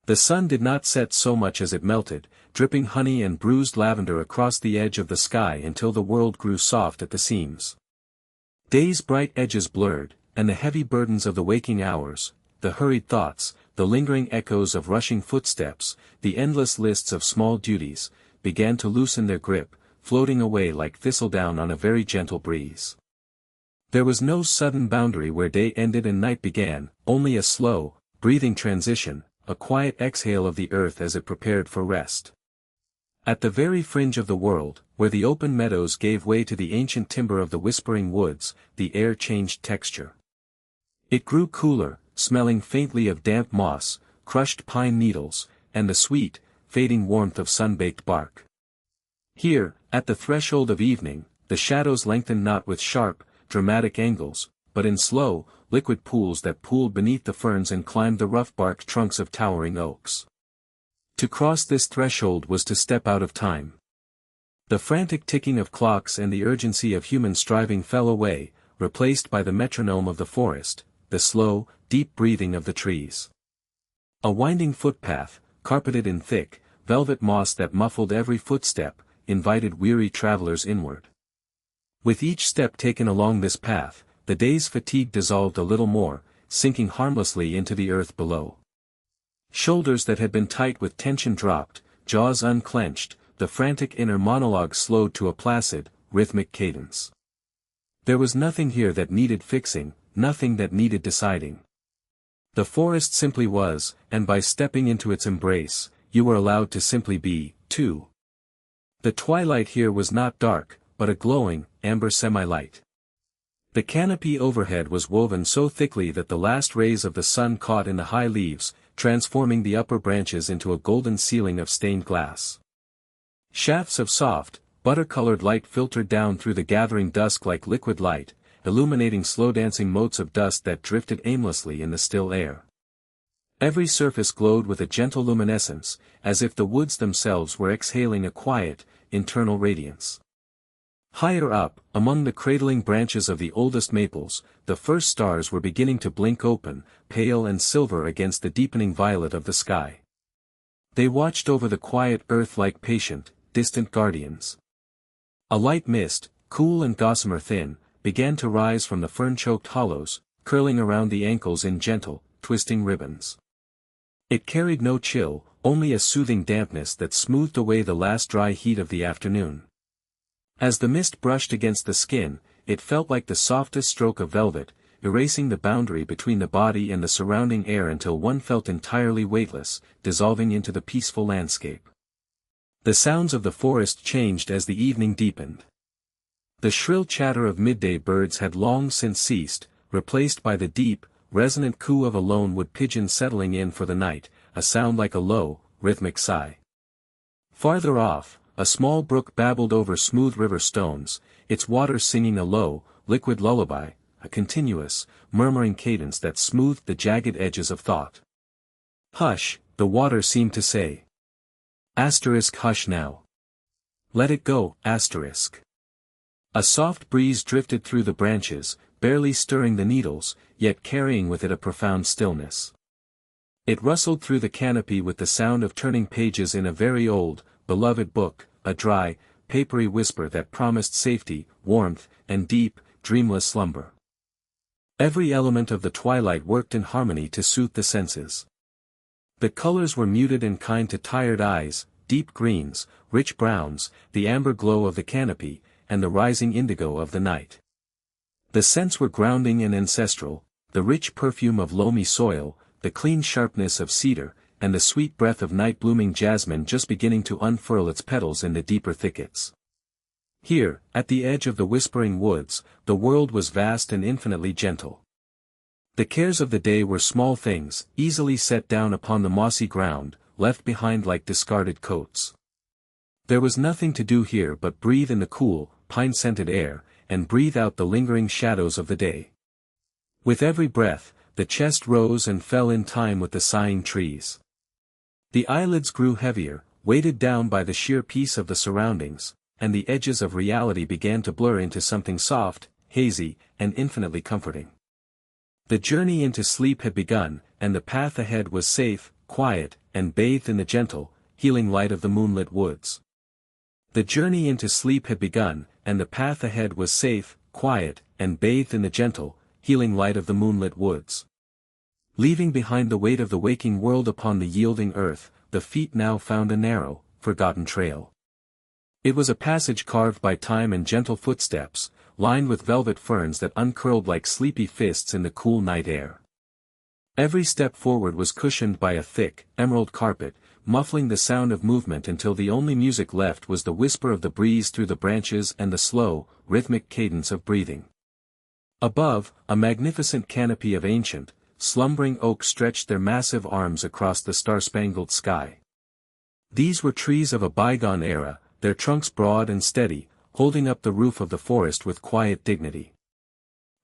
The sun did not set so much as it melted, dripping honey and bruised lavender across the edge of the sky until the world grew soft at the seams. Day's bright edges blurred, and the heavy burdens of the waking hours, the hurried thoughts, the lingering echoes of rushing footsteps, the endless lists of small duties, began to loosen their grip, floating away like thistledown on a very gentle breeze. There was no sudden boundary where day ended and night began, only a slow, breathing transition, a quiet exhale of the earth as it prepared for rest. At the very fringe of the world, where the open meadows gave way to the ancient timber of the whispering woods, the air changed texture. It grew cooler, smelling faintly of damp moss, crushed pine needles, and the sweet, fading warmth of sun-baked bark. Here, at the threshold of evening, the shadows lengthened not with sharp, dramatic angles, but in slow, liquid pools that pooled beneath the ferns and climbed the rough-barked trunks of towering oaks. To cross this threshold was to step out of time. The frantic ticking of clocks and the urgency of human striving fell away, replaced by the metronome of the forest, the slow, deep breathing of the trees. A winding footpath, carpeted in thick, velvet moss that muffled every footstep, invited weary travelers inward. With each step taken along this path, the day's fatigue dissolved a little more, sinking harmlessly into the earth below. Shoulders that had been tight with tension dropped, jaws unclenched, the frantic inner monologue slowed to a placid, rhythmic cadence. There was nothing here that needed fixing, nothing that needed deciding. The forest simply was, and by stepping into its embrace, you were allowed to simply be, too. The twilight here was not dark, but a glowing, amber semi-light. The canopy overhead was woven so thickly that the last rays of the sun caught in the high leaves, transforming the upper branches into a golden ceiling of stained glass. Shafts of soft, butter-colored light filtered down through the gathering dusk like liquid light, illuminating slow-dancing motes of dust that drifted aimlessly in the still air. Every surface glowed with a gentle luminescence, as if the woods themselves were exhaling a quiet, internal radiance. Higher up, among the cradling branches of the oldest maples, the first stars were beginning to blink open, pale and silver against the deepening violet of the sky. They watched over the quiet earth like patient, distant guardians. A light mist, cool and gossamer thin, began to rise from the fern-choked hollows, curling around the ankles in gentle, twisting ribbons. It carried no chill, only a soothing dampness that smoothed away the last dry heat of the afternoon. As the mist brushed against the skin, it felt like the softest stroke of velvet, erasing the boundary between the body and the surrounding air until one felt entirely weightless, dissolving into the peaceful landscape. The sounds of the forest changed as the evening deepened. The shrill chatter of midday birds had long since ceased, replaced by the deep, resonant coo of a lone wood pigeon settling in for the night, a sound like a low, rhythmic sigh. Farther off, a small brook babbled over smooth river stones, its water singing a low, liquid lullaby, a continuous, murmuring cadence that smoothed the jagged edges of thought. Hush, the water seemed to say. Hush now. Let it go, A soft breeze drifted through the branches, barely stirring the needles, yet carrying with it a profound stillness. It rustled through the canopy with the sound of turning pages in a very old, beloved book, a dry, papery whisper that promised safety, warmth, and deep, dreamless slumber. Every element of the twilight worked in harmony to soothe the senses. The colors were muted and kind to tired eyes, deep greens, rich browns, the amber glow of the canopy, and the rising indigo of the night. The scents were grounding and ancestral, the rich perfume of loamy soil, the clean sharpness of cedar, and the sweet breath of night-blooming jasmine just beginning to unfurl its petals in the deeper thickets. Here, at the edge of the whispering woods, the world was vast and infinitely gentle. The cares of the day were small things, easily set down upon the mossy ground, left behind like discarded coats. There was nothing to do here but breathe in the cool, pine-scented air, and breathe out the lingering shadows of the day. With every breath, the chest rose and fell in time with the sighing trees. The eyelids grew heavier, weighted down by the sheer peace of the surroundings, and the edges of reality began to blur into something soft, hazy, and infinitely comforting. The journey into sleep had begun, and the path ahead was safe, quiet, and bathed in the gentle, healing light of the moonlit woods. The journey into sleep had begun, and the path ahead was safe, quiet, and bathed in the gentle, healing light of the moonlit woods. Leaving behind the weight of the waking world upon the yielding earth, the feet now found a narrow, forgotten trail. It was a passage carved by time and gentle footsteps, lined with velvet ferns that uncurled like sleepy fists in the cool night air. Every step forward was cushioned by a thick, emerald carpet, muffling the sound of movement until the only music left was the whisper of the breeze through the branches and the slow, rhythmic cadence of breathing. Above, a magnificent canopy of ancient, slumbering oaks stretched their massive arms across the star-spangled sky. These were trees of a bygone era, their trunks broad and steady, holding up the roof of the forest with quiet dignity.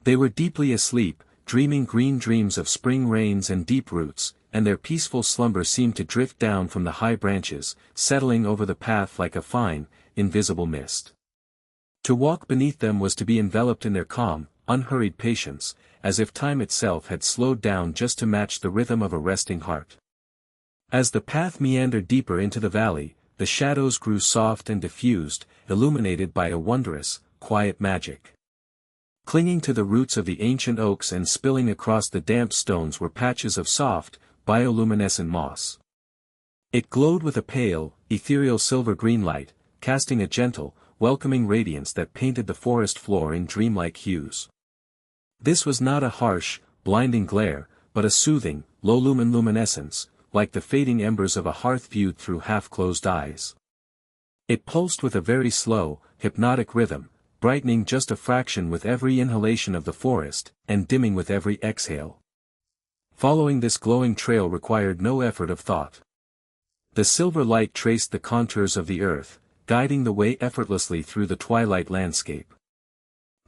They were deeply asleep, dreaming green dreams of spring rains and deep roots, and their peaceful slumber seemed to drift down from the high branches, settling over the path like a fine, invisible mist. To walk beneath them was to be enveloped in their calm, unhurried patience, as if time itself had slowed down just to match the rhythm of a resting heart. As the path meandered deeper into the valley, the shadows grew soft and diffused, illuminated by a wondrous, quiet magic. Clinging to the roots of the ancient oaks and spilling across the damp stones were patches of soft, bioluminescent moss. It glowed with a pale, ethereal silver-green light, casting a gentle, welcoming radiance that painted the forest floor in dreamlike hues. This was not a harsh, blinding glare, but a soothing, low-lumen luminescence, like the fading embers of a hearth viewed through half-closed eyes. It pulsed with a very slow, hypnotic rhythm, brightening just a fraction with every inhalation of the forest, and dimming with every exhale. Following this glowing trail required no effort of thought. The silver light traced the contours of the earth, guiding the way effortlessly through the twilight landscape.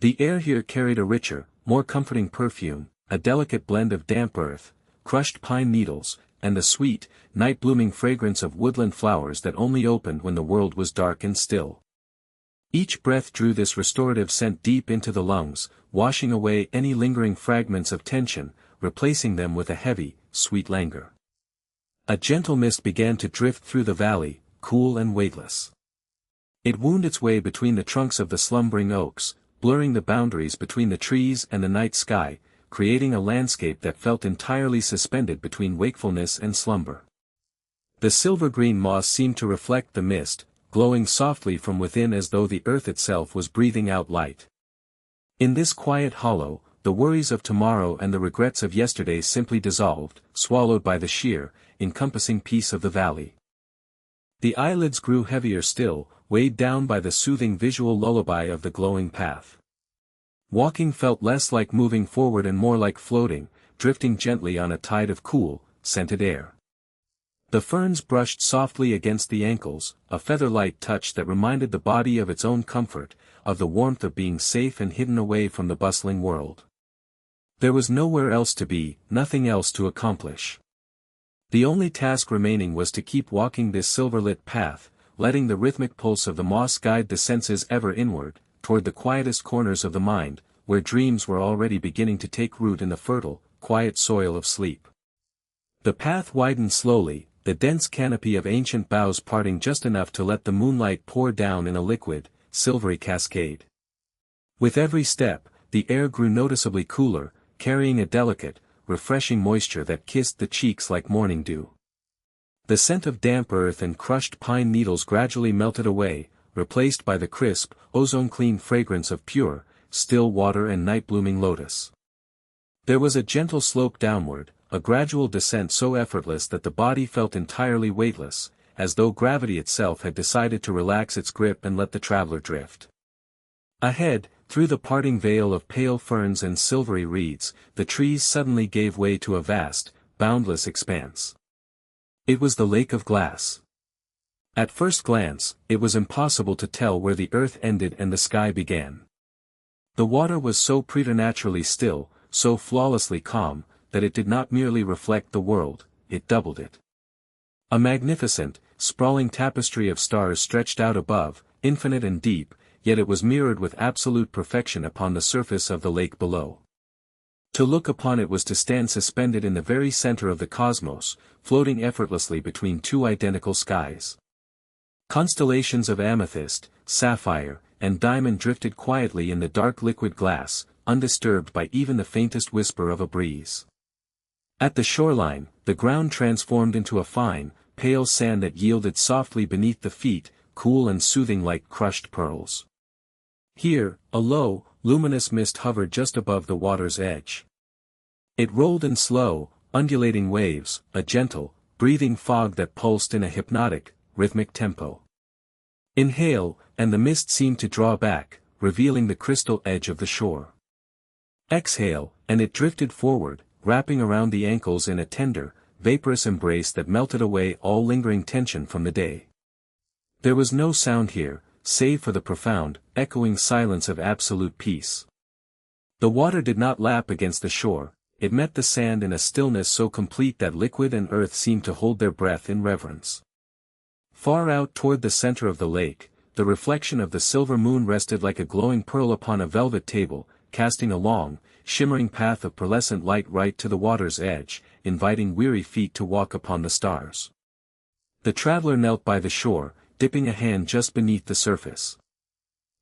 The air here carried a richer, more comforting perfume, a delicate blend of damp earth, crushed pine needles, and the sweet, night-blooming fragrance of woodland flowers that only opened when the world was dark and still. Each breath drew this restorative scent deep into the lungs, washing away any lingering fragments of tension, replacing them with a heavy, sweet languor. A gentle mist began to drift through the valley, cool and weightless. It wound its way between the trunks of the slumbering oaks, blurring the boundaries between the trees and the night sky, creating a landscape that felt entirely suspended between wakefulness and slumber. The silver-green moss seemed to reflect the mist, glowing softly from within as though the earth itself was breathing out light. In this quiet hollow, the worries of tomorrow and the regrets of yesterday simply dissolved, swallowed by the sheer, encompassing peace of the valley. The eyelids grew heavier still, weighed down by the soothing visual lullaby of the glowing path. Walking felt less like moving forward and more like floating, drifting gently on a tide of cool, scented air. The ferns brushed softly against the ankles, a feather-light touch that reminded the body of its own comfort, of the warmth of being safe and hidden away from the bustling world. There was nowhere else to be, nothing else to accomplish. The only task remaining was to keep walking this silver-lit path, letting the rhythmic pulse of the moss guide the senses ever inward, toward the quietest corners of the mind, where dreams were already beginning to take root in the fertile, quiet soil of sleep. The path widened slowly, the dense canopy of ancient boughs parting just enough to let the moonlight pour down in a liquid, silvery cascade. With every step, the air grew noticeably cooler, carrying a delicate, refreshing moisture that kissed the cheeks like morning dew. The scent of damp earth and crushed pine needles gradually melted away, replaced by the crisp, ozone-clean fragrance of pure, still water and night-blooming lotus. There was a gentle slope downward, a gradual descent so effortless that the body felt entirely weightless, as though gravity itself had decided to relax its grip and let the traveler drift. Ahead, through the parting veil of pale ferns and silvery reeds, the trees suddenly gave way to a vast, boundless expanse. It was the lake of glass. At first glance, it was impossible to tell where the earth ended and the sky began. The water was so preternaturally still, so flawlessly calm, that it did not merely reflect the world, it doubled it. A magnificent, sprawling tapestry of stars stretched out above, infinite and deep, yet it was mirrored with absolute perfection upon the surface of the lake below. To look upon it was to stand suspended in the very center of the cosmos, floating effortlessly between two identical skies. Constellations of amethyst, sapphire, and diamond drifted quietly in the dark liquid glass, undisturbed by even the faintest whisper of a breeze. At the shoreline, the ground transformed into a fine, pale sand that yielded softly beneath the feet, cool and soothing like crushed pearls. Here, a low, luminous mist hovered just above the water's edge. It rolled in slow, undulating waves, a gentle, breathing fog that pulsed in a hypnotic, rhythmic tempo. Inhale, and the mist seemed to draw back, revealing the crystal edge of the shore. Exhale, and it drifted forward, wrapping around the ankles in a tender, vaporous embrace that melted away all lingering tension from the day. There was no sound here, save for the profound, echoing silence of absolute peace. The water did not lap against the shore, it met the sand in a stillness so complete that liquid and earth seemed to hold their breath in reverence. Far out toward the center of the lake, the reflection of the silver moon rested like a glowing pearl upon a velvet table, casting a long, shimmering path of pearlescent light right to the water's edge, inviting weary feet to walk upon the stars. The traveler knelt by the shore, dipping a hand just beneath the surface.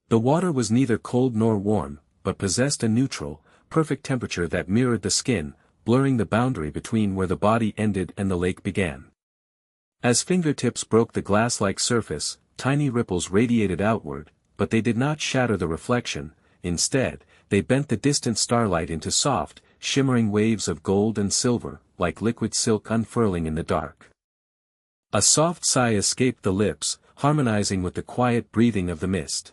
The water was neither cold nor warm, but possessed a neutral, perfect temperature that mirrored the skin, blurring the boundary between where the body ended and the lake began. As fingertips broke the glass-like surface, tiny ripples radiated outward, but they did not shatter the reflection. Instead, they bent the distant starlight into soft, shimmering waves of gold and silver, like liquid silk unfurling in the dark. A soft sigh escaped the lips, harmonizing with the quiet breathing of the mist.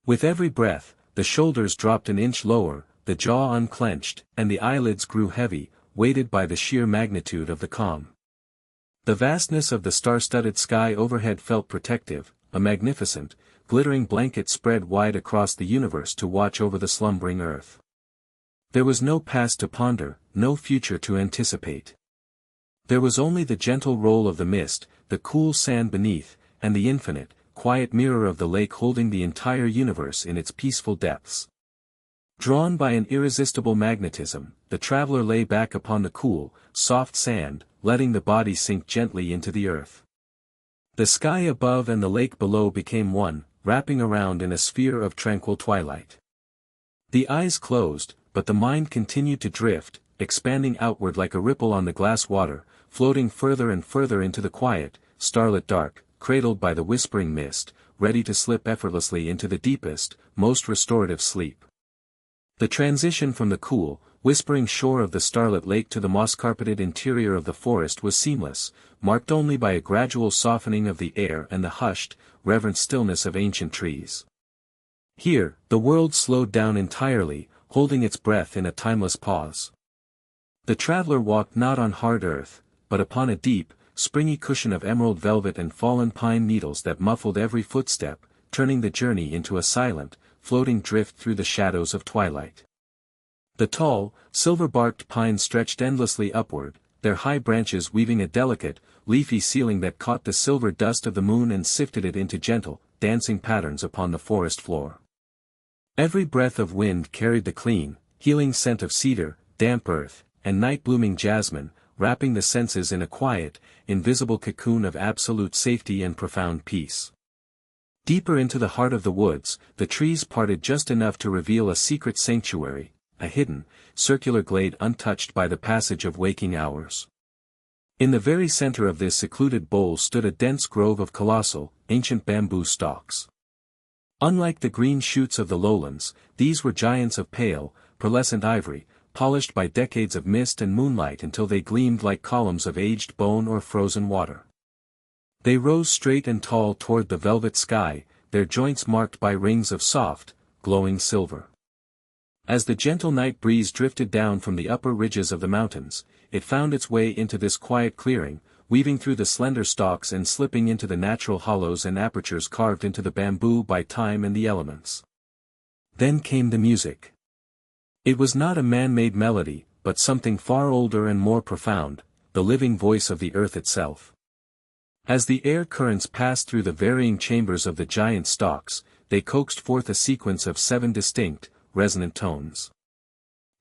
With every breath, the shoulders dropped an inch lower, the jaw unclenched, and the eyelids grew heavy, weighted by the sheer magnitude of the calm. The vastness of the star-studded sky overhead felt protective, a magnificent, glittering blanket spread wide across the universe to watch over the slumbering earth. There was no past to ponder, no future to anticipate. There was only the gentle roll of the mist, the cool sand beneath, and the infinite, quiet mirror of the lake holding the entire universe in its peaceful depths. Drawn by an irresistible magnetism, the traveler lay back upon the cool, soft sand, letting the body sink gently into the earth. The sky above and the lake below became one, wrapping around in a sphere of tranquil twilight. The eyes closed, but the mind continued to drift, expanding outward like a ripple on the glass water, floating further and further into the quiet, starlit dark, cradled by the whispering mist, ready to slip effortlessly into the deepest, most restorative sleep. The transition from the cool, whispering shore of the starlit lake to the moss-carpeted interior of the forest was seamless, marked only by a gradual softening of the air and the hushed, reverent stillness of ancient trees. Here, the world slowed down entirely, holding its breath in a timeless pause. The traveler walked not on hard earth, but upon a deep, springy cushion of emerald velvet and fallen pine needles that muffled every footstep, turning the journey into a silent, floating drift through the shadows of twilight. The tall, silver-barked pines stretched endlessly upward, their high branches weaving a delicate, leafy ceiling that caught the silver dust of the moon and sifted it into gentle, dancing patterns upon the forest floor. Every breath of wind carried the clean, healing scent of cedar, damp earth, and night-blooming jasmine, wrapping the senses in a quiet, invisible cocoon of absolute safety and profound peace. Deeper into the heart of the woods, the trees parted just enough to reveal a secret sanctuary, a hidden, circular glade untouched by the passage of waking hours. In the very center of this secluded bowl stood a dense grove of colossal, ancient bamboo stalks. Unlike the green shoots of the lowlands, these were giants of pale, pearlescent ivory, polished by decades of mist and moonlight until they gleamed like columns of aged bone or frozen water. They rose straight and tall toward the velvet sky, their joints marked by rings of soft, glowing silver. As the gentle night breeze drifted down from the upper ridges of the mountains, it found its way into this quiet clearing, weaving through the slender stalks and slipping into the natural hollows and apertures carved into the bamboo by time and the elements. Then came the music. It was not a man-made melody, but something far older and more profound, the living voice of the earth itself. As the air currents passed through the varying chambers of the giant stalks, they coaxed forth a sequence of 7 distinct, resonant tones.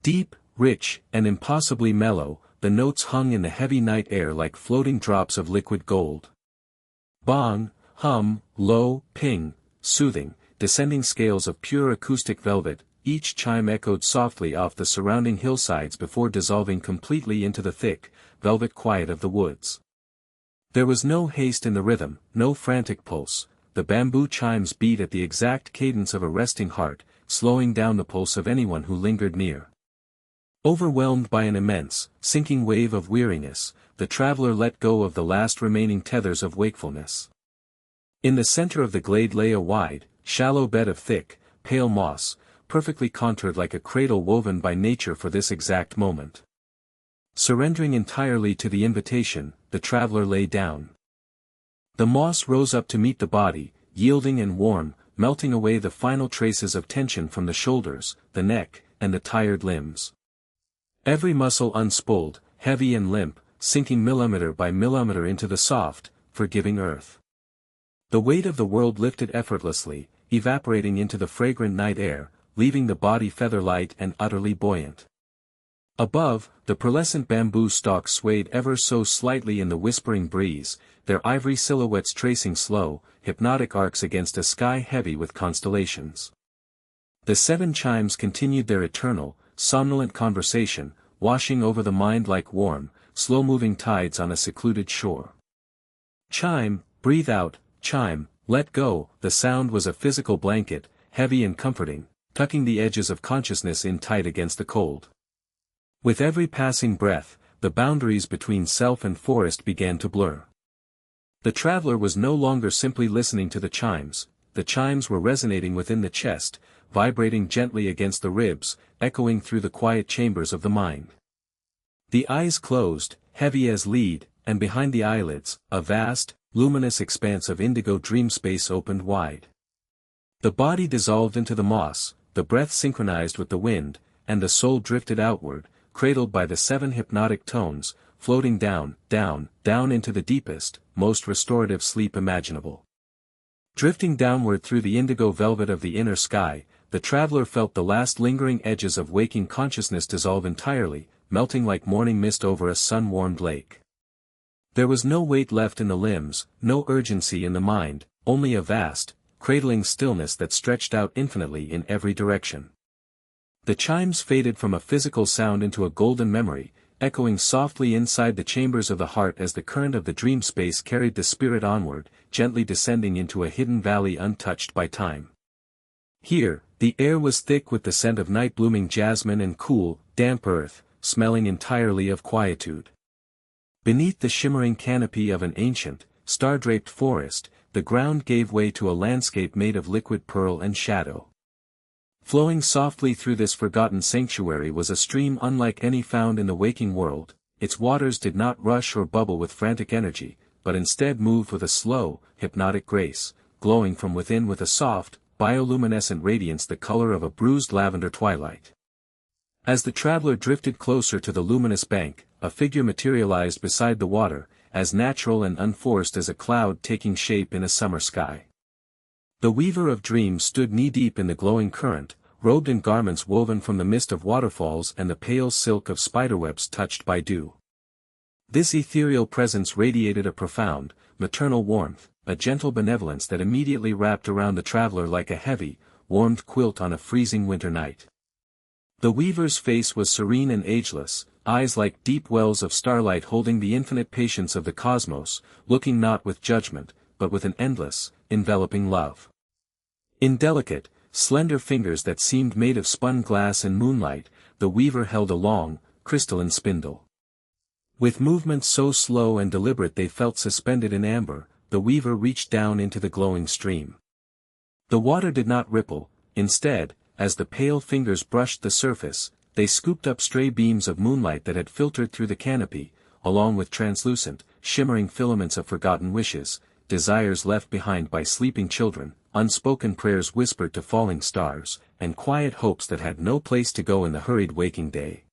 Deep, rich, and impossibly mellow, the notes hung in the heavy night air like floating drops of liquid gold. Bong, hum, low, ping, soothing, descending scales of pure acoustic velvet, each chime echoed softly off the surrounding hillsides before dissolving completely into the thick, velvet quiet of the woods. There was no haste in the rhythm, no frantic pulse. The bamboo chimes beat at the exact cadence of a resting heart, slowing down the pulse of anyone who lingered near. Overwhelmed by an immense, sinking wave of weariness, the traveler let go of the last remaining tethers of wakefulness. In the center of the glade lay a wide, shallow bed of thick, pale moss, perfectly contoured like a cradle woven by nature for this exact moment. Surrendering entirely to the invitation, the traveler lay down. The moss rose up to meet the body, yielding and warm, melting away the final traces of tension from the shoulders, the neck, and the tired limbs. Every muscle unspooled, heavy and limp, sinking millimeter by millimeter into the soft, forgiving earth. The weight of the world lifted effortlessly, evaporating into the fragrant night air, leaving the body feather-light and utterly buoyant. Above, the pearlescent bamboo stalks swayed ever so slightly in the whispering breeze, their ivory silhouettes tracing slow, hypnotic arcs against a sky heavy with constellations. The 7 chimes continued their eternal, somnolent conversation, washing over the mind like warm, slow-moving tides on a secluded shore. Chime, breathe out, chime, let go. The sound was a physical blanket, heavy and comforting, tucking the edges of consciousness in tight against the cold. With every passing breath, the boundaries between self and forest began to blur. The traveler was no longer simply listening to the chimes were resonating within the chest, vibrating gently against the ribs, echoing through the quiet chambers of the mind. The eyes closed, heavy as lead, and behind the eyelids, a vast, luminous expanse of indigo dream space opened wide. The body dissolved into the moss, the breath synchronized with the wind, and the soul drifted outward, cradled by the 7 hypnotic tones, floating down, down, down into the deepest, most restorative sleep imaginable. Drifting downward through the indigo velvet of the inner sky, the traveler felt the last lingering edges of waking consciousness dissolve entirely, melting like morning mist over a sun-warmed lake. There was no weight left in the limbs, no urgency in the mind, only a vast, cradling stillness that stretched out infinitely in every direction. The chimes faded from a physical sound into a golden memory, echoing softly inside the chambers of the heart as the current of the dream space carried the spirit onward, gently descending into a hidden valley untouched by time. Here, the air was thick with the scent of night-blooming jasmine and cool, damp earth, smelling entirely of quietude. Beneath the shimmering canopy of an ancient, star-draped forest, the ground gave way to a landscape made of liquid pearl and shadow. Flowing softly through this forgotten sanctuary was a stream unlike any found in the waking world. Its waters did not rush or bubble with frantic energy, but instead moved with a slow, hypnotic grace, glowing from within with a soft, bioluminescent radiance the color of a bruised lavender twilight. As the traveler drifted closer to the luminous bank, a figure materialized beside the water, as natural and unforced as a cloud taking shape in a summer sky. The weaver of dreams stood knee-deep in the glowing current, robed in garments woven from the mist of waterfalls and the pale silk of spiderwebs touched by dew. This ethereal presence radiated a profound, maternal warmth, a gentle benevolence that immediately wrapped around the traveler like a heavy, warmed quilt on a freezing winter night. The weaver's face was serene and ageless, eyes like deep wells of starlight holding the infinite patience of the cosmos, looking not with judgment, but with an endless, enveloping love. In delicate, slender fingers that seemed made of spun glass and moonlight, the weaver held a long, crystalline spindle. With movements so slow and deliberate they felt suspended in amber, the weaver reached down into the glowing stream. The water did not ripple, instead, as the pale fingers brushed the surface, they scooped up stray beams of moonlight that had filtered through the canopy, along with translucent, shimmering filaments of forgotten wishes, desires left behind by sleeping children, unspoken prayers whispered to falling stars, and quiet hopes that had no place to go in the hurried waking day.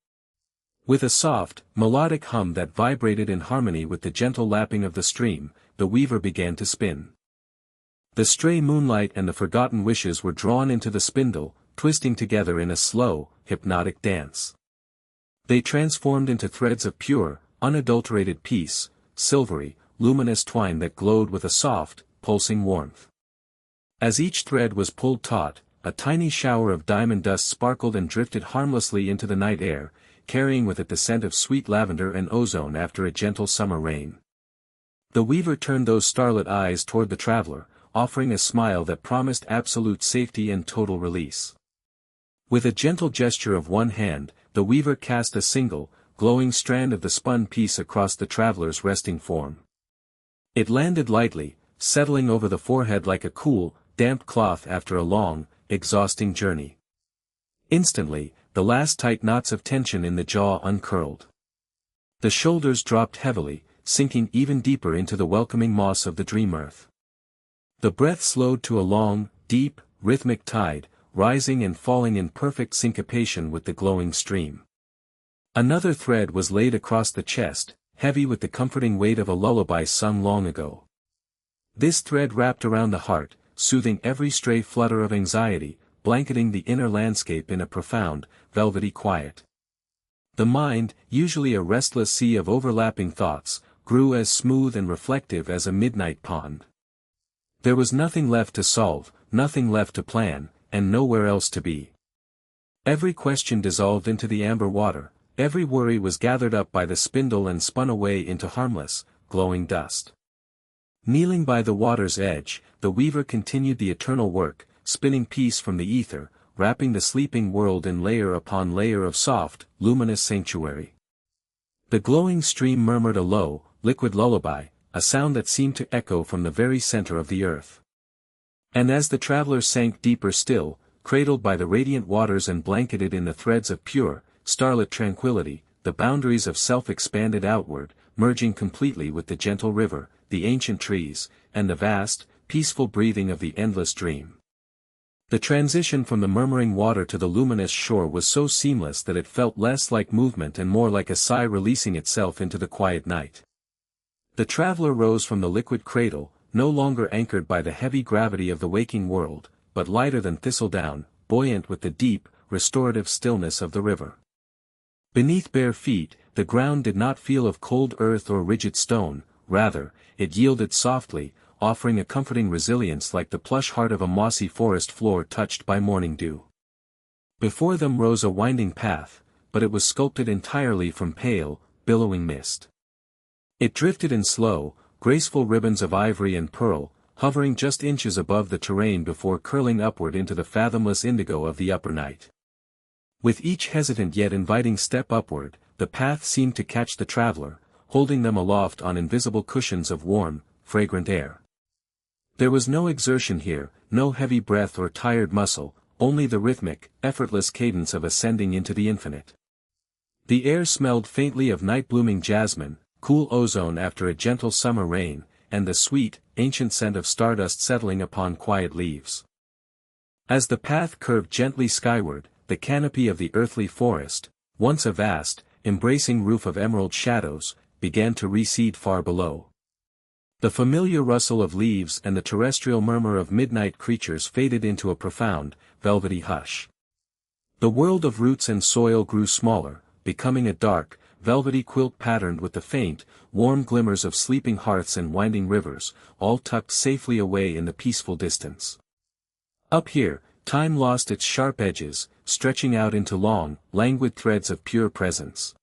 With a soft, melodic hum that vibrated in harmony with the gentle lapping of the stream, the weaver began to spin. The stray moonlight and the forgotten wishes were drawn into the spindle, twisting together in a slow, hypnotic dance. They transformed into threads of pure, unadulterated peace, silvery, luminous twine that glowed with a soft, pulsing warmth. As each thread was pulled taut, a tiny shower of diamond dust sparkled and drifted harmlessly into the night air, carrying with it the scent of sweet lavender and ozone after a gentle summer rain. The weaver turned those starlit eyes toward the traveler, offering a smile that promised absolute safety and total release. With a gentle gesture of one hand, the weaver cast a single, glowing strand of the spun piece across the traveler's resting form. It landed lightly, settling over the forehead like a cool, damp cloth after a long, exhausting journey. Instantly, the last tight knots of tension in the jaw uncurled. The shoulders dropped heavily, sinking even deeper into the welcoming moss of the dream earth. The breath slowed to a long, deep, rhythmic tide, rising and falling in perfect syncopation with the glowing stream. Another thread was laid across the chest, heavy with the comforting weight of a lullaby sung long ago. This thread wrapped around the heart, soothing every stray flutter of anxiety, blanketing the inner landscape in a profound, velvety quiet. The mind, usually a restless sea of overlapping thoughts, grew as smooth and reflective as a midnight pond. There was nothing left to solve, nothing left to plan, and nowhere else to be. Every question dissolved into the amber water, every worry was gathered up by the spindle and spun away into harmless, glowing dust. Kneeling by the water's edge, the weaver continued the eternal work, spinning peace from the ether, wrapping the sleeping world in layer upon layer of soft, luminous sanctuary. The glowing stream murmured a low, liquid lullaby, a sound that seemed to echo from the very center of the earth. And as the traveler sank deeper still, cradled by the radiant waters and blanketed in the threads of pure, starlit tranquility, the boundaries of self expanded outward, merging completely with the gentle river, the ancient trees, and the vast, peaceful breathing of the endless dream. The transition from the murmuring water to the luminous shore was so seamless that it felt less like movement and more like a sigh releasing itself into the quiet night. The traveler rose from the liquid cradle, no longer anchored by the heavy gravity of the waking world, but lighter than thistledown, buoyant with the deep, restorative stillness of the river. Beneath bare feet, the ground did not feel of cold earth or rigid stone, rather, it yielded softly, offering a comforting resilience like the plush heart of a mossy forest floor touched by morning dew. Before them rose a winding path, but it was sculpted entirely from pale, billowing mist. It drifted in slow, graceful ribbons of ivory and pearl, hovering just inches above the terrain before curling upward into the fathomless indigo of the upper night. With each hesitant yet inviting step upward, the path seemed to catch the traveler, holding them aloft on invisible cushions of warm, fragrant air. There was no exertion here, no heavy breath or tired muscle, only the rhythmic, effortless cadence of ascending into the infinite. The air smelled faintly of night-blooming jasmine, cool ozone after a gentle summer rain, and the sweet, ancient scent of stardust settling upon quiet leaves. As the path curved gently skyward, the canopy of the earthly forest, once a vast, embracing roof of emerald shadows, began to recede far below. The familiar rustle of leaves and the terrestrial murmur of midnight creatures faded into a profound, velvety hush. The world of roots and soil grew smaller, becoming a dark, velvety quilt patterned with the faint, warm glimmers of sleeping hearths and winding rivers, all tucked safely away in the peaceful distance. Up here, time lost its sharp edges, stretching out into long, languid threads of pure presence.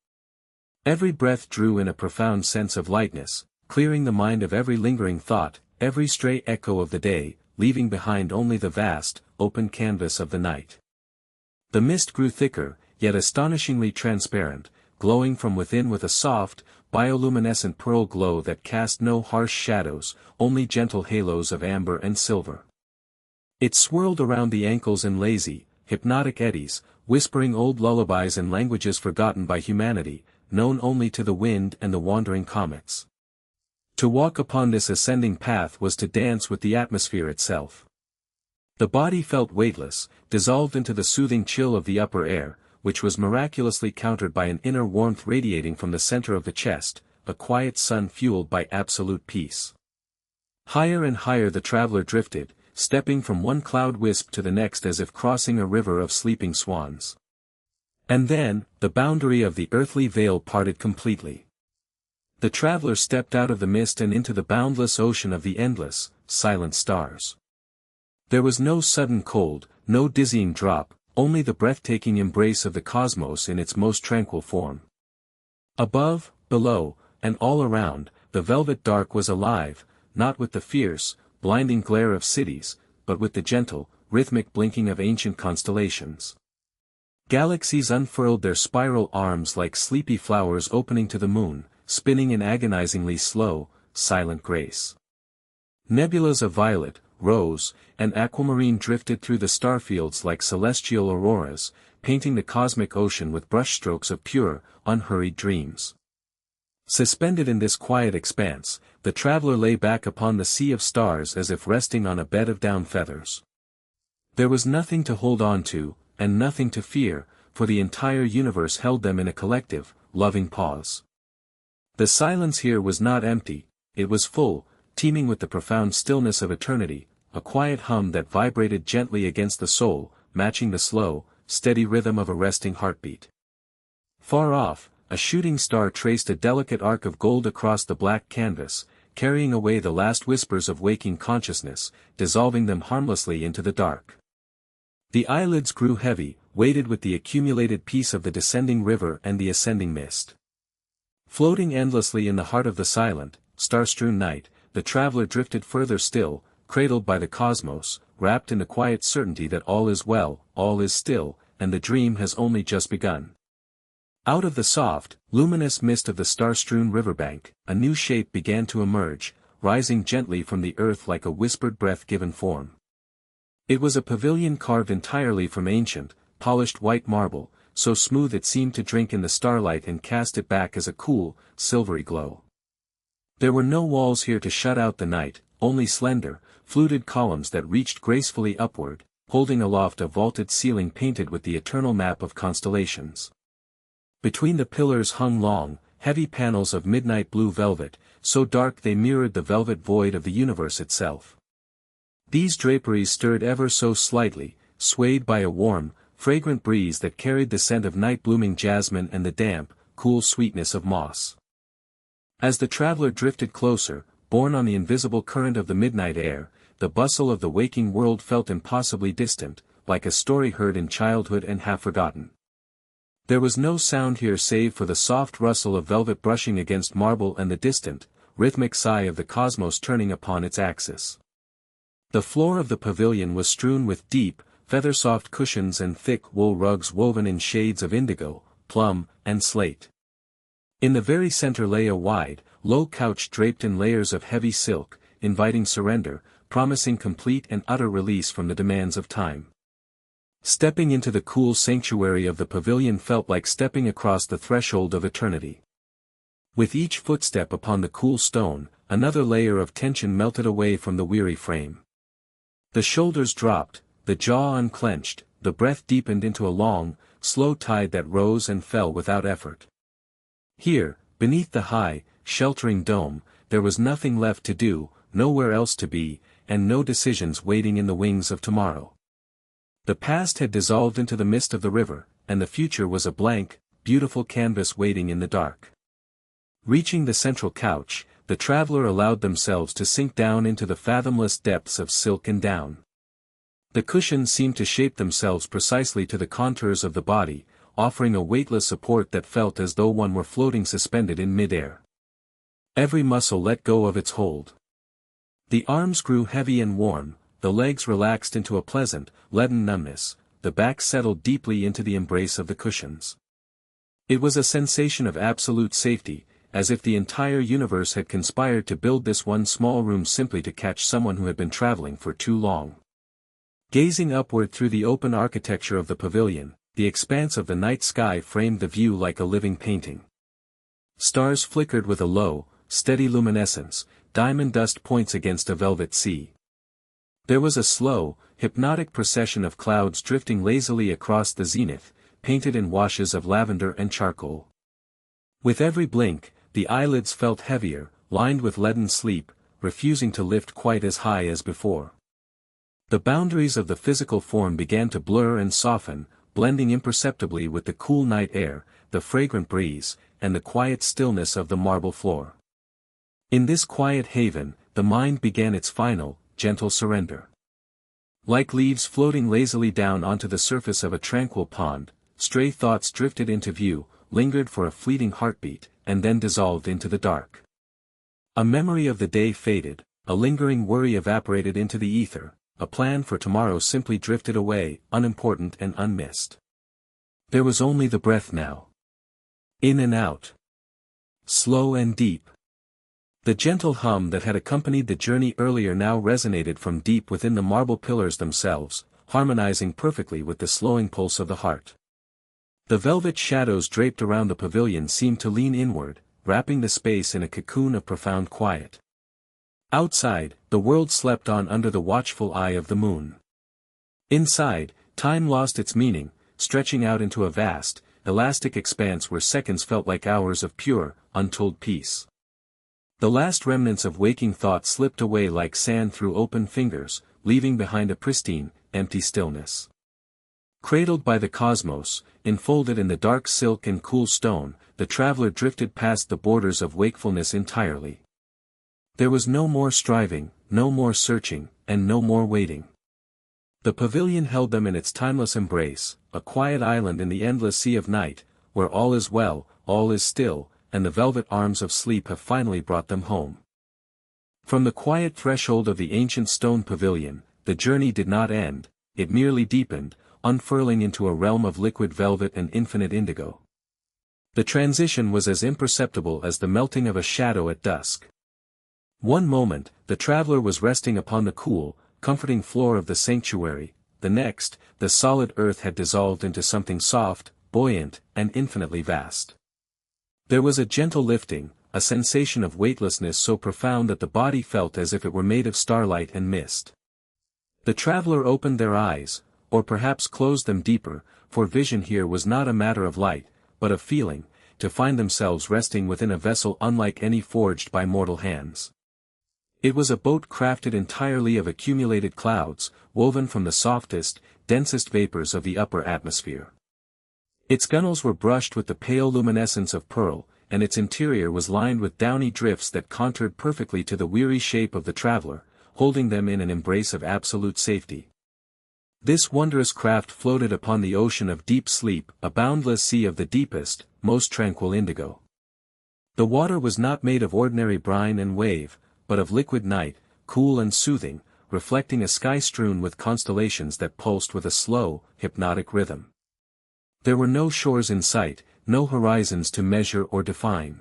Every breath drew in a profound sense of lightness, clearing the mind of every lingering thought, every stray echo of the day, leaving behind only the vast, open canvas of the night. The mist grew thicker, yet astonishingly transparent, glowing from within with a soft, bioluminescent pearl glow that cast no harsh shadows, only gentle halos of amber and silver. It swirled around the ankles in lazy, hypnotic eddies, whispering old lullabies in languages forgotten by humanity, known only to the wind and the wandering comets. To walk upon this ascending path was to dance with the atmosphere itself. The body felt weightless, dissolved into the soothing chill of the upper air, which was miraculously countered by an inner warmth radiating from the center of the chest, a quiet sun fueled by absolute peace. Higher and higher the traveler drifted, stepping from one cloud wisp to the next as if crossing a river of sleeping swans. And then, the boundary of the earthly veil parted completely. The traveler stepped out of the mist and into the boundless ocean of the endless, silent stars. There was no sudden cold, no dizzying drop, only the breathtaking embrace of the cosmos in its most tranquil form. Above, below, and all around, the velvet dark was alive, not with the fierce, blinding glare of cities, but with the gentle, rhythmic blinking of ancient constellations. Galaxies unfurled their spiral arms like sleepy flowers opening to the moon, spinning in agonizingly slow, silent grace. Nebulas of violet, rose, and aquamarine drifted through the starfields like celestial auroras, painting the cosmic ocean with brushstrokes of pure, unhurried dreams. Suspended in this quiet expanse, the traveler lay back upon the sea of stars as if resting on a bed of down feathers. There was nothing to hold on to, and nothing to fear, for the entire universe held them in a collective, loving pause. The silence here was not empty, it was full, teeming with the profound stillness of eternity, a quiet hum that vibrated gently against the soul, matching the slow, steady rhythm of a resting heartbeat. Far off, a shooting star traced a delicate arc of gold across the black canvas, carrying away the last whispers of waking consciousness, dissolving them harmlessly into the dark. The eyelids grew heavy, weighted with the accumulated peace of the descending river and the ascending mist. Floating endlessly in the heart of the silent, star-strewn night, the traveler drifted further still, cradled by the cosmos, wrapped in the quiet certainty that all is well, all is still, and the dream has only just begun. Out of the soft, luminous mist of the star-strewn riverbank, a new shape began to emerge, rising gently from the earth like a whispered breath-given form. It was a pavilion carved entirely from ancient, polished white marble, so smooth it seemed to drink in the starlight and cast it back as a cool, silvery glow. There were no walls here to shut out the night, only slender, fluted columns that reached gracefully upward, holding aloft a vaulted ceiling painted with the eternal map of constellations. Between the pillars hung long, heavy panels of midnight blue velvet, so dark they mirrored the velvet void of the universe itself. These draperies stirred ever so slightly, swayed by a warm, fragrant breeze that carried the scent of night-blooming jasmine and the damp, cool sweetness of moss. As the traveler drifted closer, borne on the invisible current of the midnight air, the bustle of the waking world felt impossibly distant, like a story heard in childhood and half forgotten. There was no sound here save for the soft rustle of velvet brushing against marble and the distant, rhythmic sigh of the cosmos turning upon its axis. The floor of the pavilion was strewn with deep, feather-soft cushions and thick wool rugs woven in shades of indigo, plum, and slate. In the very center lay a wide, low couch draped in layers of heavy silk, inviting surrender, promising complete and utter release from the demands of time. Stepping into the cool sanctuary of the pavilion felt like stepping across the threshold of eternity. With each footstep upon the cool stone, another layer of tension melted away from the weary frame. The shoulders dropped, the jaw unclenched, the breath deepened into a long, slow tide that rose and fell without effort. Here, beneath the high, sheltering dome, there was nothing left to do, nowhere else to be, and no decisions waiting in the wings of tomorrow. The past had dissolved into the mist of the river, and the future was a blank, beautiful canvas waiting in the dark. Reaching the central couch, the traveler allowed themselves to sink down into the fathomless depths of silk and down. The cushions seemed to shape themselves precisely to the contours of the body, offering a weightless support that felt as though one were floating suspended in mid-air. Every muscle let go of its hold. The arms grew heavy and warm, the legs relaxed into a pleasant, leaden numbness, the back settled deeply into the embrace of the cushions. It was a sensation of absolute safety, as if the entire universe had conspired to build this one small room simply to catch someone who had been traveling for too long. Gazing upward through the open architecture of the pavilion, the expanse of the night sky framed the view like a living painting. Stars flickered with a low, steady luminescence, diamond dust points against a velvet sea. There was a slow, hypnotic procession of clouds drifting lazily across the zenith, painted in washes of lavender and charcoal. With every blink, the eyelids felt heavier, lined with leaden sleep, refusing to lift quite as high as before. The boundaries of the physical form began to blur and soften, blending imperceptibly with the cool night air, the fragrant breeze, and the quiet stillness of the marble floor. In this quiet haven, the mind began its final, gentle surrender. Like leaves floating lazily down onto the surface of a tranquil pond, stray thoughts drifted into view, lingered for a fleeting heartbeat, and then dissolved into the dark. A memory of the day faded, a lingering worry evaporated into the ether, a plan for tomorrow simply drifted away, unimportant and unmissed. There was only the breath now. In and out. Slow and deep. The gentle hum that had accompanied the journey earlier now resonated from deep within the marble pillars themselves, harmonizing perfectly with the slowing pulse of the heart. The velvet shadows draped around the pavilion seemed to lean inward, wrapping the space in a cocoon of profound quiet. Outside, the world slept on under the watchful eye of the moon. Inside, time lost its meaning, stretching out into a vast, elastic expanse where seconds felt like hours of pure, untold peace. The last remnants of waking thought slipped away like sand through open fingers, leaving behind a pristine, empty stillness. Cradled by the cosmos, enfolded in the dark silk and cool stone, the traveler drifted past the borders of wakefulness entirely. There was no more striving, no more searching, and no more waiting. The pavilion held them in its timeless embrace, a quiet island in the endless sea of night, where all is well, all is still, and the velvet arms of sleep have finally brought them home. From the quiet threshold of the ancient stone pavilion, the journey did not end, it merely deepened, unfurling into a realm of liquid velvet and infinite indigo. The transition was as imperceptible as the melting of a shadow at dusk. One moment, the traveler was resting upon the cool, comforting floor of the sanctuary, the next, the solid earth had dissolved into something soft, buoyant, and infinitely vast. There was a gentle lifting, a sensation of weightlessness so profound that the body felt as if it were made of starlight and mist. The traveler opened their eyes, or perhaps closed them deeper, for vision here was not a matter of light, but of feeling, to find themselves resting within a vessel unlike any forged by mortal hands. It was a boat crafted entirely of accumulated clouds, woven from the softest, densest vapors of the upper atmosphere. Its gunnels were brushed with the pale luminescence of pearl, and its interior was lined with downy drifts that contoured perfectly to the weary shape of the traveler, holding them in an embrace of absolute safety. This wondrous craft floated upon the ocean of deep sleep, a boundless sea of the deepest, most tranquil indigo. The water was not made of ordinary brine and wave, but of liquid night, cool and soothing, reflecting a sky strewn with constellations that pulsed with a slow, hypnotic rhythm. There were no shores in sight, no horizons to measure or define.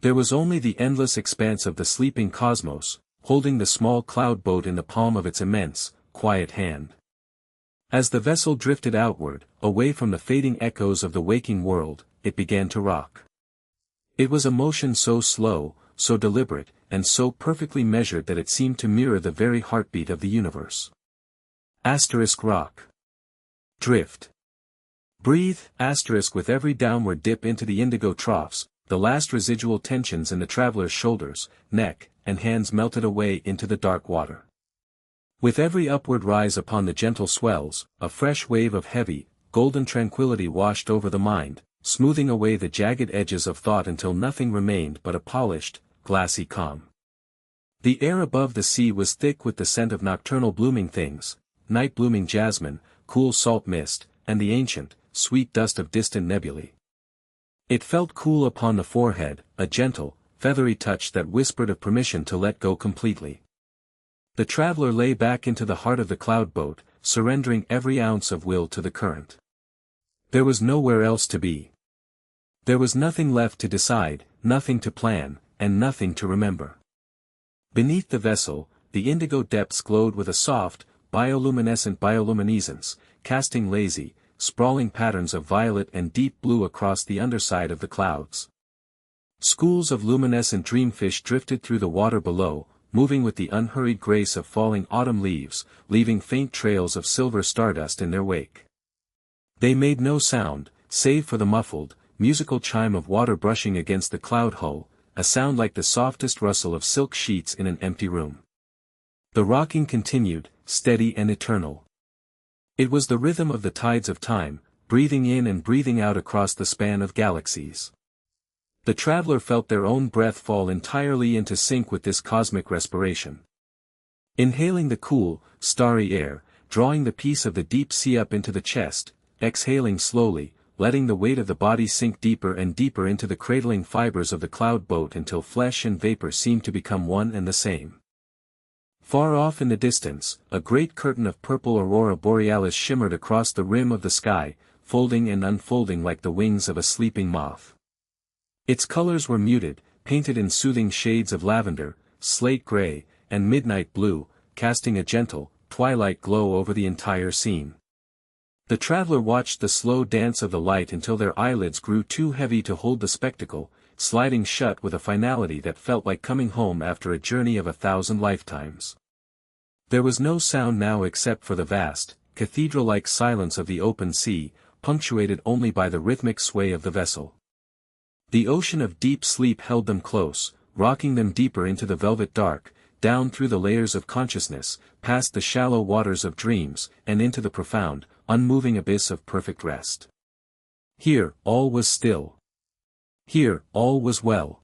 There was only the endless expanse of the sleeping cosmos, holding the small cloud boat in the palm of its immense, quiet hand. As the vessel drifted outward, away from the fading echoes of the waking world, it began to rock. It was a motion so slow, so deliberate, and so perfectly measured that it seemed to mirror the very heartbeat of the universe. Rock. Drift. Breathe, with every downward dip into the indigo troughs, the last residual tensions in the traveler's shoulders, neck, and hands melted away into the dark water. With every upward rise upon the gentle swells, a fresh wave of heavy, golden tranquility washed over the mind, smoothing away the jagged edges of thought until nothing remained but a polished, glassy calm. The air above the sea was thick with the scent of nocturnal blooming things, night-blooming jasmine, cool salt mist, and the ancient, sweet dust of distant nebulae. It felt cool upon the forehead, a gentle, feathery touch that whispered of permission to let go completely. The traveler lay back into the heart of the cloud boat, surrendering every ounce of will to the current. There was nowhere else to be. There was nothing left to decide, nothing to plan, and nothing to remember. Beneath the vessel, the indigo depths glowed with a soft, bioluminescence, casting lazy, sprawling patterns of violet and deep blue across the underside of the clouds. Schools of luminescent dreamfish drifted through the water below, moving with the unhurried grace of falling autumn leaves, leaving faint trails of silver stardust in their wake. They made no sound, save for the muffled, musical chime of water brushing against the cloud hull, a sound like the softest rustle of silk sheets in an empty room. The rocking continued, steady and eternal. It was the rhythm of the tides of time, breathing in and breathing out across the span of galaxies. The traveler felt their own breath fall entirely into sync with this cosmic respiration. Inhaling the cool, starry air, drawing the peace of the deep sea up into the chest, exhaling slowly, letting the weight of the body sink deeper and deeper into the cradling fibers of the cloud boat until flesh and vapor seemed to become one and the same. Far off in the distance, a great curtain of purple aurora borealis shimmered across the rim of the sky, folding and unfolding like the wings of a sleeping moth. Its colors were muted, painted in soothing shades of lavender, slate gray, and midnight blue, casting a gentle, twilight glow over the entire scene. The traveler watched the slow dance of the light until their eyelids grew too heavy to hold the spectacle, sliding shut with a finality that felt like coming home after a journey of 1,000 lifetimes. There was no sound now except for the vast, cathedral-like silence of the open sea, punctuated only by the rhythmic sway of the vessel. The ocean of deep sleep held them close, rocking them deeper into the velvet dark, down through the layers of consciousness, past the shallow waters of dreams, and into the profound, unmoving abyss of perfect rest. Here, all was still. Here, all was well.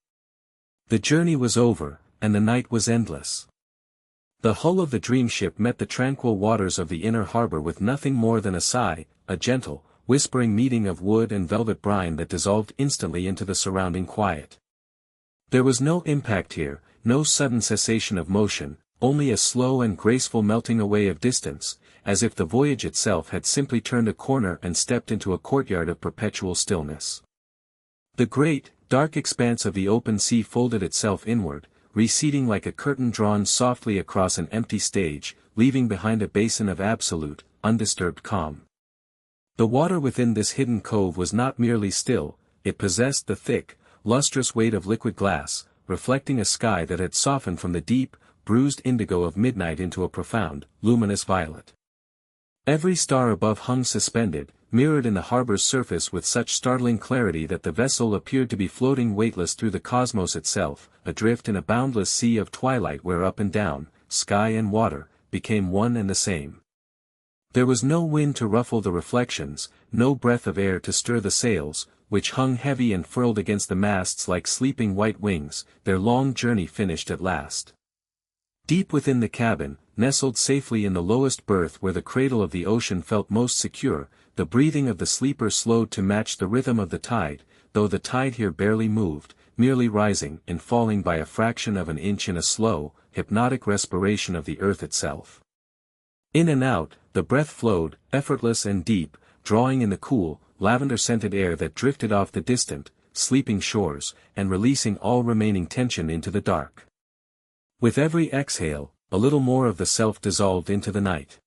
The journey was over, and the night was endless. The hull of the dream ship met the tranquil waters of the inner harbor with nothing more than a sigh, a gentle, whispering meeting of wood and velvet brine that dissolved instantly into the surrounding quiet. There was no impact here, no sudden cessation of motion, only a slow and graceful melting away of distance, as if the voyage itself had simply turned a corner and stepped into a courtyard of perpetual stillness. The great, dark expanse of the open sea folded itself inward, receding like a curtain drawn softly across an empty stage, leaving behind a basin of absolute, undisturbed calm. The water within this hidden cove was not merely still, it possessed the thick, lustrous weight of liquid glass, reflecting a sky that had softened from the deep, bruised indigo of midnight into a profound, luminous violet. Every star above hung suspended, mirrored in the harbor's surface with such startling clarity that the vessel appeared to be floating weightless through the cosmos itself, adrift in a boundless sea of twilight where up and down, sky and water, became one and the same. There was no wind to ruffle the reflections, no breath of air to stir the sails, which hung heavy and furled against the masts like sleeping white wings, their long journey finished at last. Deep within the cabin, nestled safely in the lowest berth where the cradle of the ocean felt most secure, the breathing of the sleeper slowed to match the rhythm of the tide, though the tide here barely moved, merely rising and falling by a fraction of an inch in a slow, hypnotic respiration of the earth itself. In and out, the breath flowed, effortless and deep, drawing in the cool, lavender-scented air that drifted off the distant, sleeping shores, and releasing all remaining tension into the dark. With every exhale, a little more of the self dissolved into the night.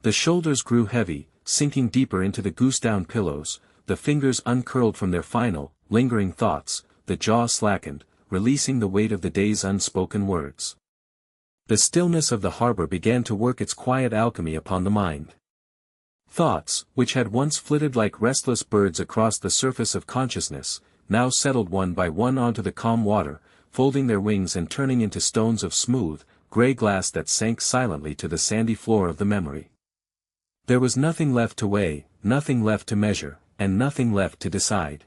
The shoulders grew heavy, sinking deeper into the goose-down pillows, the fingers uncurled from their final, lingering thoughts, the jaw slackened, releasing the weight of the day's unspoken words. The stillness of the harbor began to work its quiet alchemy upon the mind. Thoughts, which had once flitted like restless birds across the surface of consciousness, now settled one by one onto the calm water, folding their wings and turning into stones of smooth, gray glass that sank silently to the sandy floor of the memory. There was nothing left to weigh, nothing left to measure, and nothing left to decide.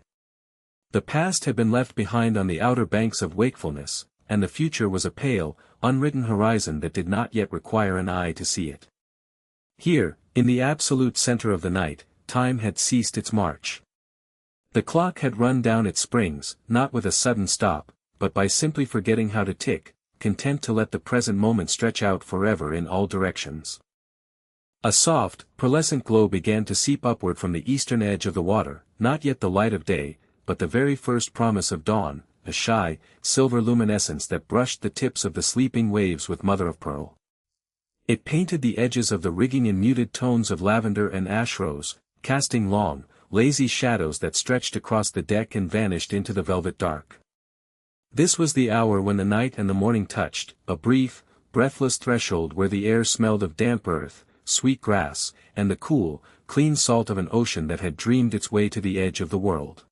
The past had been left behind on the outer banks of wakefulness, and the future was a pale, unwritten horizon that did not yet require an eye to see it. Here, in the absolute center of the night, time had ceased its march. The clock had run down its springs, not with a sudden stop, but by simply forgetting how to tick, content to let the present moment stretch out forever in all directions. A soft, pearlescent glow began to seep upward from the eastern edge of the water, not yet the light of day, but the very first promise of dawn, a shy, silver luminescence that brushed the tips of the sleeping waves with mother-of-pearl. It painted the edges of the rigging in muted tones of lavender and ash rose, casting long, lazy shadows that stretched across the deck and vanished into the velvet dark. This was the hour when the night and the morning touched, a brief, breathless threshold where the air smelled of damp earth, sweet grass, and the cool, clean salt of an ocean that had dreamed its way to the edge of the world.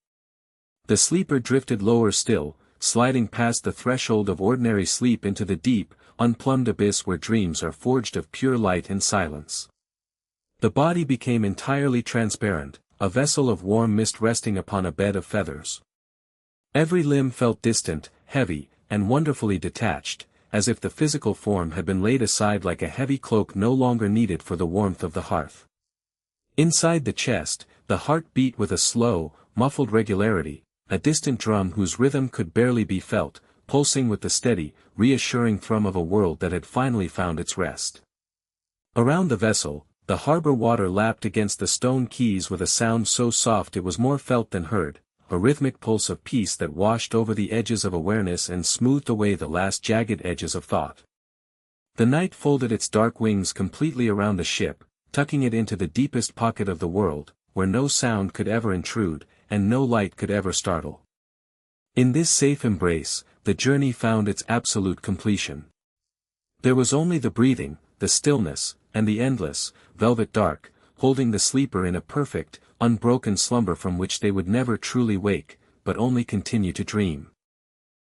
The sleeper drifted lower still, sliding past the threshold of ordinary sleep into the deep, unplumbed abyss where dreams are forged of pure light and silence. The body became entirely transparent, a vessel of warm mist resting upon a bed of feathers. Every limb felt distant, heavy, and wonderfully detached, as if the physical form had been laid aside like a heavy cloak no longer needed for the warmth of the hearth. Inside the chest, the heart beat with a slow, muffled regularity, a distant drum whose rhythm could barely be felt, pulsing with the steady, reassuring thrum of a world that had finally found its rest. Around the vessel, the harbor water lapped against the stone quays with a sound so soft it was more felt than heard, a rhythmic pulse of peace that washed over the edges of awareness and smoothed away the last jagged edges of thought. The night folded its dark wings completely around the ship, tucking it into the deepest pocket of the world, where no sound could ever intrude, and no light could ever startle. In this safe embrace, the journey found its absolute completion. There was only the breathing, the stillness, and the endless, velvet dark, holding the sleeper in a perfect, unbroken slumber from which they would never truly wake, but only continue to dream.